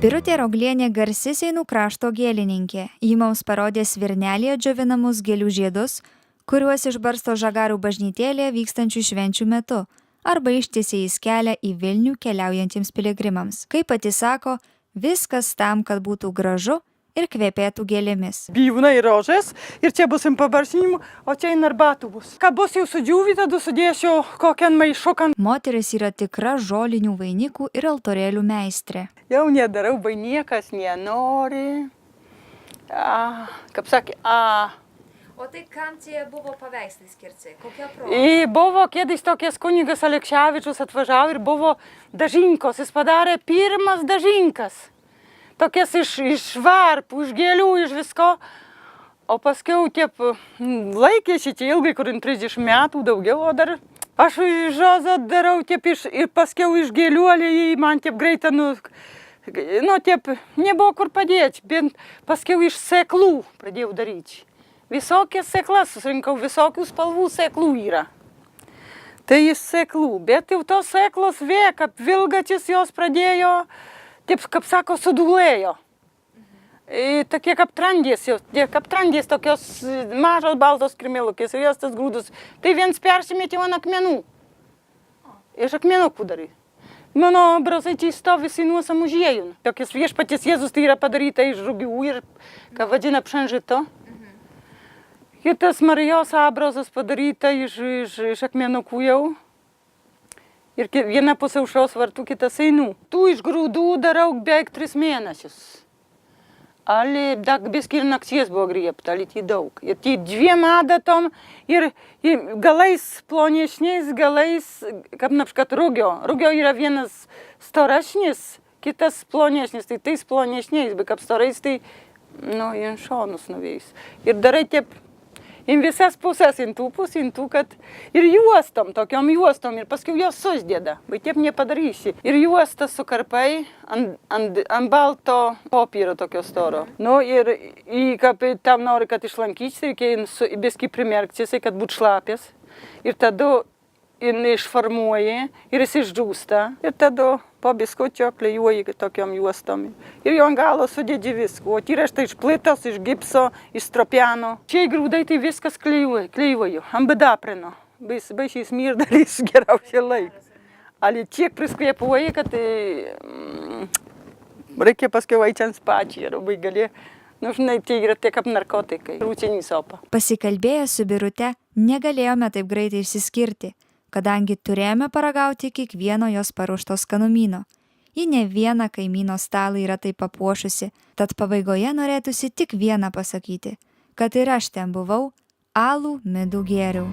Birutė Roglienė garsi Seinų krašto gėlininkė. Ji mums parodė Svirnelėje džiovinamus gėlių žiedus, kuriuos išbarsto Žagarų bažnytėlėje vykstančių švenčių metu, arba ištiesė jis kelią į Vilnių keliaujantiems piligrimams. Kaip pati sako, viskas tam, kad būtų gražu ir kvepėtų gėlėmis. Gyvūnai rožės ir čia bus pabaršinimų, o čia arbatų bus. Kad bus jau sudžiūvi, tada sudėsiu kokią maišuką. Moteris yra tikra žolinių vainikų ir altorėlių meistrė. Jau nedarau, vai niekas nenori. Kaip sakė, O tai kam čia buvo paveikslai skirti? Kokia proga? Buvo kėdais tokias kunigas Alekševičius atvažiavo ir buvo dažinkos. Jis padarė pirmas dažinkas. Tokias iš varpų, iš gėlių, iš visko. O paskiau tiep laikė šitie ilgai, kur 30 metų daugiau, o dar aš žozą darau tiep ir paskiau iš gėlių aliejai man tiep greitą, tiep nebuvo kur padėti, bent paskiau iš sėklų pradėjau daryti. Visokias sėklas susirinkau, visokių spalvų sėklų yra. Tai iš sėklų, bet jau tos sėklos kaip vilgatis jos pradėjo, taip, kaip sako, sudūlėjo. Tokie kaip trandės, tokios mažos baltos krimelukės ir jos tas grūdus. Tai viens persimetė ant akmenų. Iš akmenukų darai. Mano obrazai čia stovi Seinuose muziejų. Tokias Viešpaties Jėzus tai yra padaryta iš žugių ir, ką vadina pšanžito. Kitas Marijos obrazas padaryta iš akmenukų jau. Ir viena pusė aušros vartų, kita Seinų. Tų iš grūdų darau beveik 3 mėnesius. Ali biskį ir nakties buvo griebta, ali tai daug. Ir tai 2 adatom ir galais plonešniais, galais, kaip napškat rugio. Rugio yra vienas storašnis, kitas plonešnis. Tai tais plonešniais, bet kaip storais, tai, į šonus nuvėjus. Ir darai taip, į visas pusės, į tų, kad ir juostom, tokiom juostom, ir paskui jos susdėda, bet taip nepadarysi. Ir juostą sukarpai ant balto popyro tokio storo. Ir kaip tam nori, kad išlankysi, reikia biskį primerkti, kad būtų šlapės. Ir tada išformuoji ir jis išdžiūsta. Ir tada po biskučio klijuoji tokiom juostom. Ir jo ant galo sudėdži visko. O tyreštą iš plitos, iš gipso, iš stropiano. Čia grūdai tai viskas klijuoju. Ant bedaprino. Baisiai smirdalys geriausiai laik. Ali tiek priskvėpuoji, kad reikia paskiau eiti ant spačiai. Ir labai gali. Tai yra tiek kaip narkotikai. Rūcinį sopą. Pasikalbėję su Birute, negalėjome taip greitai išsiskirti, kadangi turėjome paragauti kiekvieno jos paruošto skanumyno. Ji ne vieną kaimyno stalą yra taip papuošusi, tad pabaigoje norėtųsi tik vieną pasakyti, kad ir aš ten buvau, alų midų gėriau.